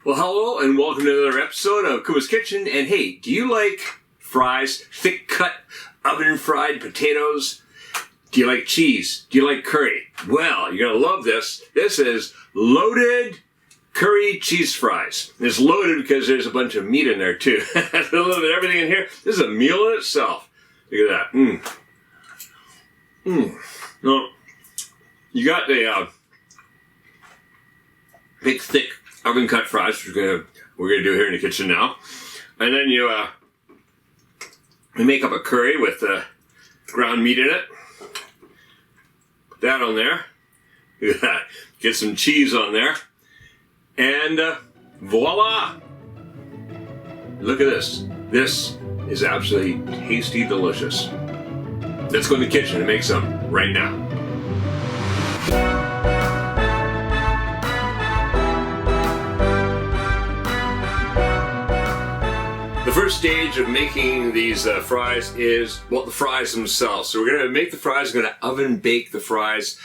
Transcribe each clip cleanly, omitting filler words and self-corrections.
Well, hello and welcome to another episode of Kuma's Kitchen. And hey, do you like fries, thick cut, oven fried potatoes? Do you like cheese? Do you like curry? Well, you're going to love this. This is loaded curry cheese fries. It's loaded because there's a bunch of meat in there too. A little bit of everything in here. This is a meal in itself. Look at that. No, you got the big, thick oven cut fries, which we're gonna do here in the kitchen now, and then you make up a curry with ground meat in it. Put that on there. Look at that. Get some cheese on there, and voila! Look at this. This is absolutely tasty, delicious. Let's go in the kitchen and make some right now. The first stage of making these fries is, well, the fries themselves. So we're going to make the fries, we're going to oven bake the fries.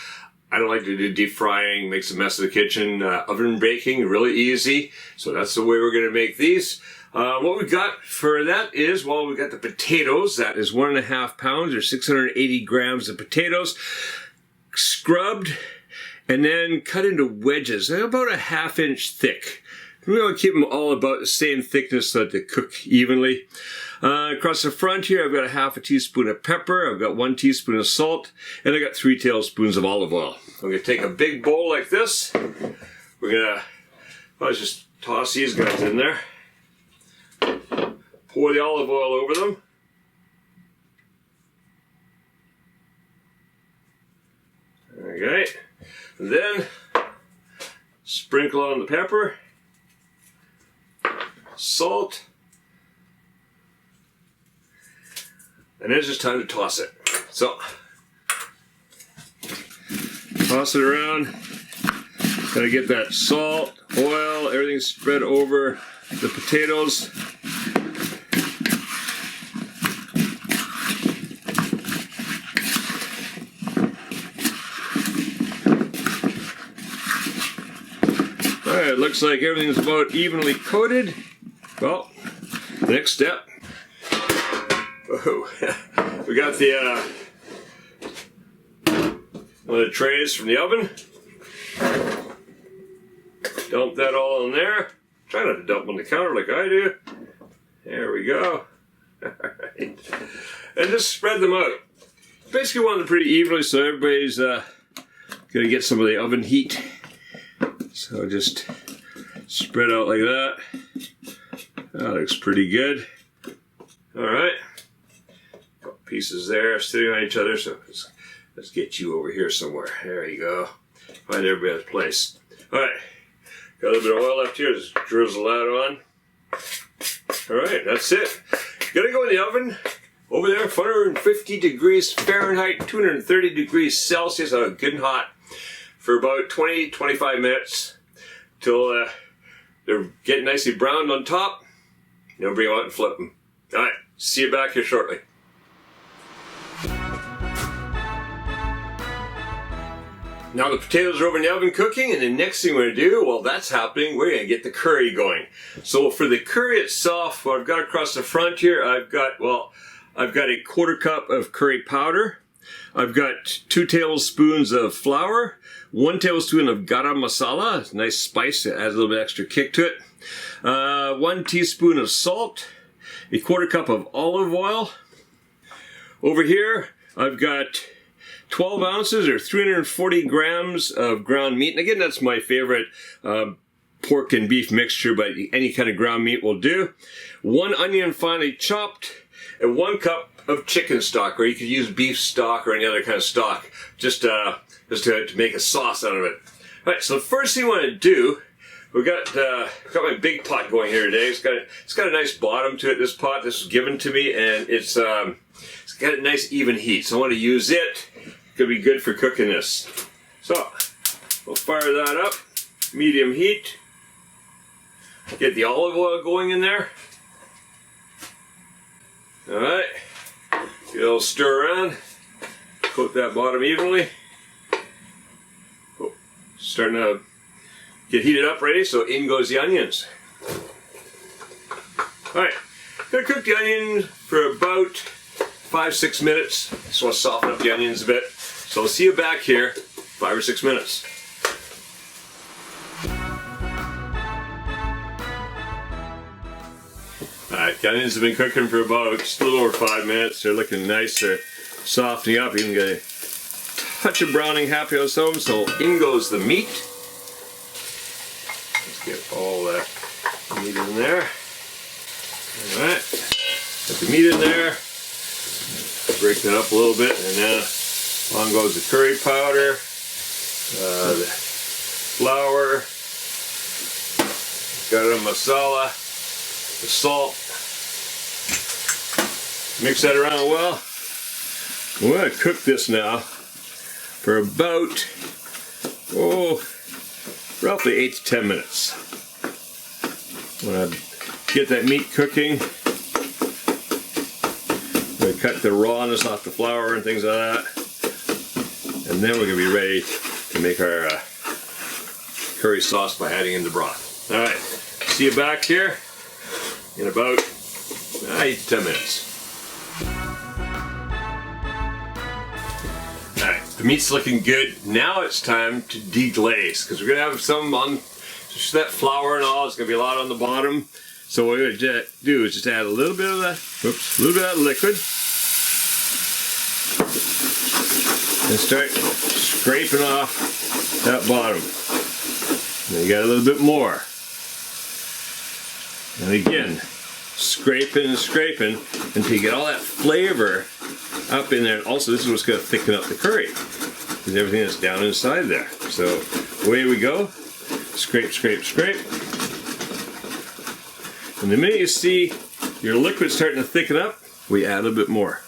I don't like to do deep frying, makes a mess of the kitchen. Oven baking, really easy. So that's the way we're going to make these. What we got for that is, well, we got the potatoes. That is 1.5 pounds or 680 grams of potatoes, scrubbed and then cut into wedges. They're about a 1/2 inch thick. We're going to keep them all about the same thickness so that they cook evenly. Across the front here, I've got 1/2 teaspoon of pepper. I've got 1 teaspoon of salt, and I got 3 tablespoons of olive oil. I'm going to take a big bowl like this. We're going to just toss these guys in there. Pour the olive oil over them. Okay. And then sprinkle on the pepper, salt, and then it's just time to toss it. So, toss it around. Gotta get that salt, oil, everything spread over the potatoes. Alright, it looks like everything's about evenly coated. Well, next step. Oh, we got the one of the trays from the oven. Dump that all in there. Try not to dump on the counter like I do. There we go. Alright. And just spread them out. Basically want them pretty evenly so everybody's gonna get some of the oven heat. So just spread out like that. That looks pretty good. Alright. Couple pieces there sitting on each other, so let's get you over here somewhere. There you go. Find everybody's place. Alright. Got a little bit of oil left here. Just drizzle that on. Alright, that's it. Gonna go in the oven. Over there, 450 degrees Fahrenheit, 230 degrees Celsius, good and hot, for about 20-25 minutes till they're getting nicely browned on top. Then bring them out and flip them. Alright, see you back here shortly. Now the potatoes are over in the oven cooking, and the next thing we're going to do, well, that's happening, we're going to get the curry going. So for the curry itself, what I've got across the front here, I've got a 1/4 cup of curry powder. I've got 2 tablespoons of flour, 1 tablespoon of garam masala, a nice spice that adds a little bit extra kick to it. 1 teaspoon of salt, a 1/4 cup of olive oil. Over here, I've got 12 ounces or 340 grams of ground meat. And again, that's my favorite pork and beef mixture, but any kind of ground meat will do. 1 onion finely chopped, and 1 cup of chicken stock, or you could use beef stock or any other kind of stock, just to make a sauce out of it. All right, so the first thing I want to do, we've got my big pot going here today. It's got a nice bottom to it. This pot, this was given to me, and it's got a nice even heat. So I want to use it. Could be good for cooking this. So we'll fire that up, medium heat. Get the olive oil going in there. All right. Get a little stir around. Coat that bottom evenly. Oh, starting to get heated up ready, so in goes the onions. Alright, gonna cook the onions for about 5-6 minutes. Just want to soften up the onions a bit. So I'll see you back here 5 or 6 minutes. Alright, the onions have been cooking for about just a little over 5 minutes. They're looking nice, they're softening up. You can get a touch of browning happy on some, so in goes the meat. Let's get all that meat in there. Alright, put the meat in there, break that up a little bit, and then on goes the curry powder, the flour, garam masala, the salt. Mix that around well. We're going to cook this now for about, roughly 8 to 10 minutes. When I get that meat cooking, we're going to cut the rawness off the flour and things like that. And then we're going to be ready to make our curry sauce by adding in the broth. Alright, see you back here in about 8 to 10 minutes. Alright, the meat's looking good. Now it's time to deglaze, because we're going to have some on just that flour and all. It's going to be a lot on the bottom. So what we're going to do is just add a little bit of that, liquid. And start scraping off that bottom. And you got a little bit more. And again, scraping and scraping until you get all that flavor up in there. And also, this is what's going to thicken up the curry, because everything that's down inside there. So away we go. Scrape, scrape, scrape. And the minute you see your liquid starting to thicken up, we add a bit more.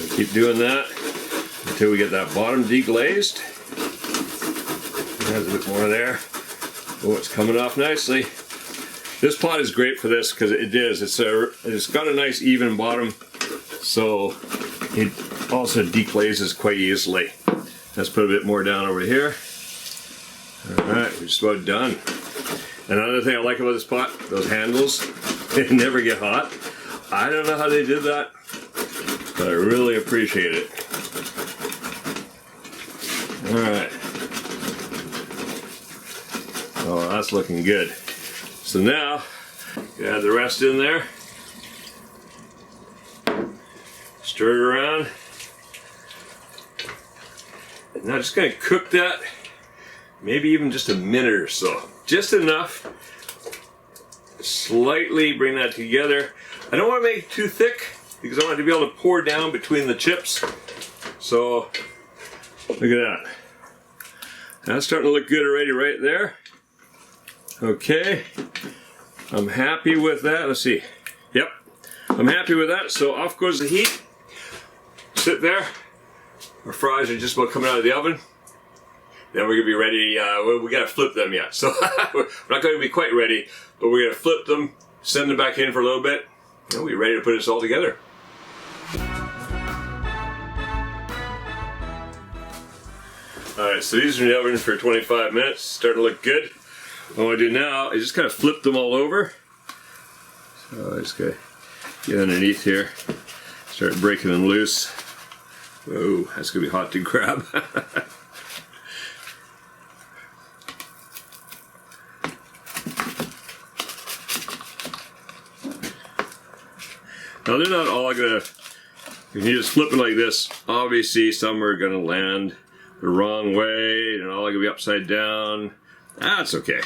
And keep doing that until we get that bottom deglazed. Add a bit more there. Oh, it's coming off nicely. This pot is great for this because it's got a nice even bottom, so it also deglazes quite easily. Let's put a bit more down over here. Alright, we're just about done. Another thing I like about this pot, those handles, they never get hot. I don't know how they did that, but I really appreciate it. Alright. Oh, that's looking good. So now, you add the rest in there. Stir it around. And now just going to cook that, maybe even just a minute or so. Just enough. Slightly bring that together. I don't want to make it too thick because I want it to be able to pour down between the chips. So, look at that. That's starting to look good already right there. Okay, I'm happy with that. Let's see. Yep, I'm happy with that. So off goes the heat. Sit there. Our fries are just about coming out of the oven. Then we're gonna be ready. We gotta flip them yet, so we're not going to be quite ready. But we're gonna flip them, send them back in for a little bit, and we're ready to put this all together. All right, so these are in the oven for 25 minutes. Starting to look good. What I do now is just kind of flip them all over. So I just gotta get underneath here, start breaking them loose. Whoa, that's gonna be hot to grab. Now they're not all gonna, if you just flip it like this, obviously some are gonna land the wrong way and all gonna be upside down. That's okay.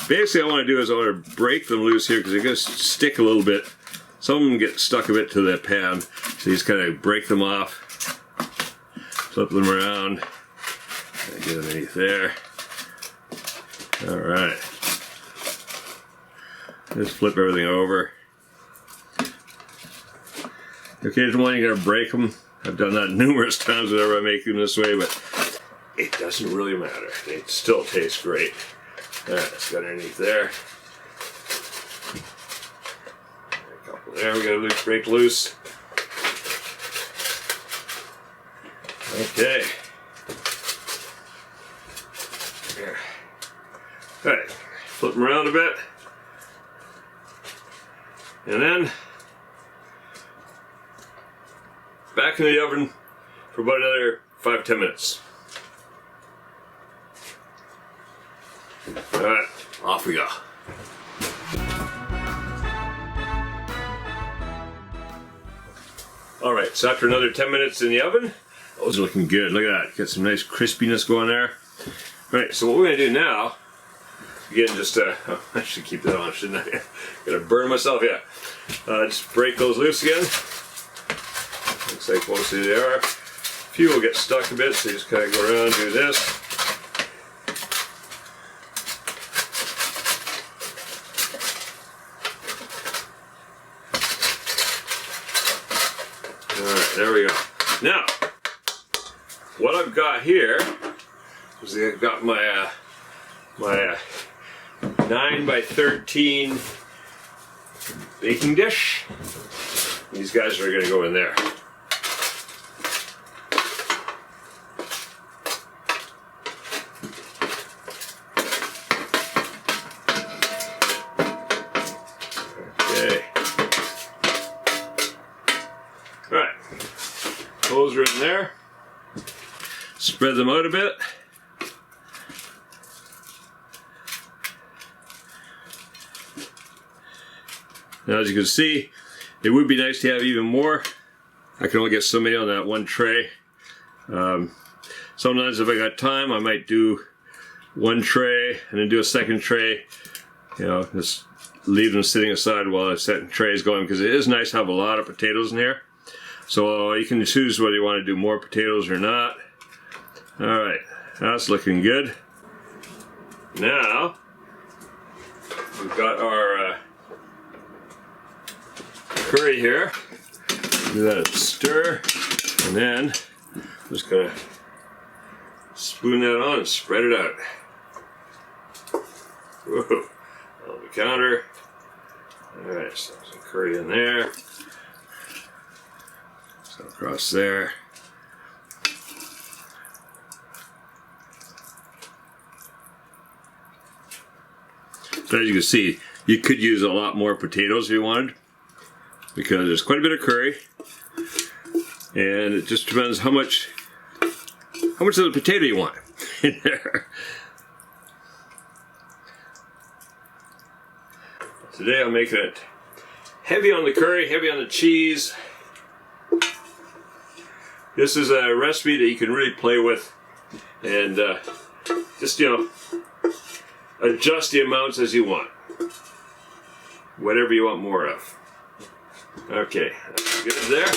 Basically, what I want to do is I want to break them loose here because they're going to stick a little bit. Some of them get stuck a bit to the pan, so you just kind of break them off, flip them around, and get underneath there. All right. Just flip everything over. Occasionally, you're going to break them. I've done that numerous times whenever I make them this way, but it doesn't really matter. They still taste great. Alright, let's go underneath there. A couple there, we got to break loose. Okay. Here. All right, flip them around a bit. And then back in the oven for about another 5-10 minutes. All right, off we go. All right, so after another 10 minutes in the oven, those are looking good. Look at that, got some nice crispiness going there. All right, so what we're gonna do now, again, just oh, I should keep that on, shouldn't I? Gonna burn myself, yeah. Just break those loose again. Looks like mostly they are. A few will get stuck a bit, so you just kind of go around, do this. Alright, there we go. Now, what I've got here is I've got my my 9x13 baking dish. These guys are going to go in there. Okay. Alright. Those are in there. Spread them out a bit. Now, as you can see, it would be nice to have even more. I can only get so many on that one tray. Sometimes if I got time, I might do one tray and then do a second tray. You know, just leave them sitting aside while the second tray is going, because it is nice to have a lot of potatoes in here. So you can choose whether you want to do more potatoes or not. Alright, that's looking good. Now, we've got our curry here. Do that stir, and then I'm just gonna spoon that on and spread it out. Whoa, on the counter. Alright, so some curry in there. So across there. So as you can see, you could use a lot more potatoes if you wanted, because there's quite a bit of curry, and it just depends how much of the potato you want in there. Today I'm making it heavy on the curry, heavy on the cheese. This is a recipe that you can really play with, and just, you know, adjust the amounts as you want. Whatever you want more of. Okay, that's good there.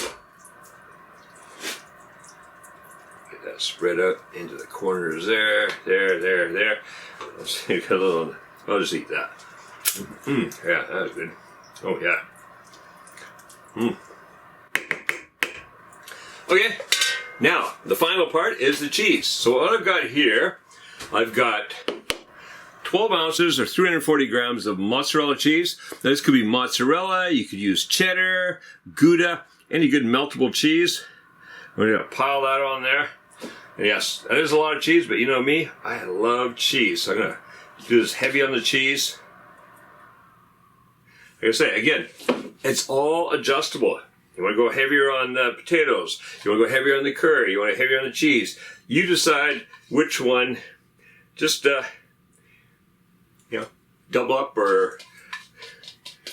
Get that spread out into the corners there. There. Let's see, got a little, I'll just eat that. Yeah, that was good. Oh yeah. Okay, now the final part is the cheese. So what I've got here, I've got 12 ounces or 340 grams of mozzarella cheese. Now, this could be mozzarella, you could use cheddar, Gouda, any good meltable cheese. I'm going to pile that on there. And yes, that is a lot of cheese, but you know me, I love cheese. So I'm going to do this heavy on the cheese. Like I say, again, it's all adjustable. You want to go heavier on the potatoes, you want to go heavier on the curry, you want to go heavier on the cheese. You decide which one. Just you know, double up or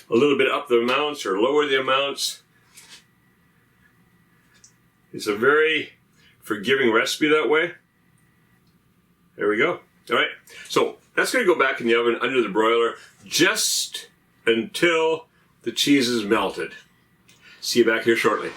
a little bit up the amounts or lower the amounts. It's a very forgiving recipe that way. There we go. All right, so that's going to go back in the oven under the broiler just until the cheese is melted. See you back here shortly.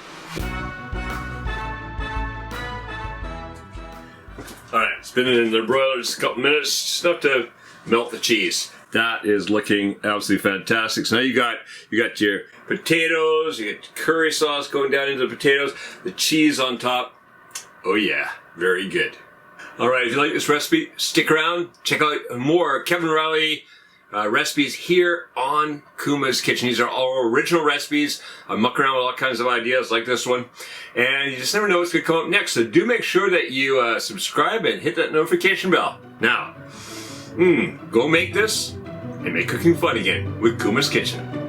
All right, it's been in the broiler just a couple minutes, just enough to melt the cheese. That is looking absolutely fantastic. So now you got your potatoes, you get curry sauce going down into the potatoes, the cheese on top. Oh yeah, very good. All right, if you like this recipe, stick around, check out more Kevin Riley recipes here on Kuma's Kitchen. These are all original recipes. I muck around with all kinds of ideas like this one. And you just never know what's going to come up next. So do make sure that you subscribe and hit that notification bell. Now, go make this and make cooking fun again with Kuma's Kitchen.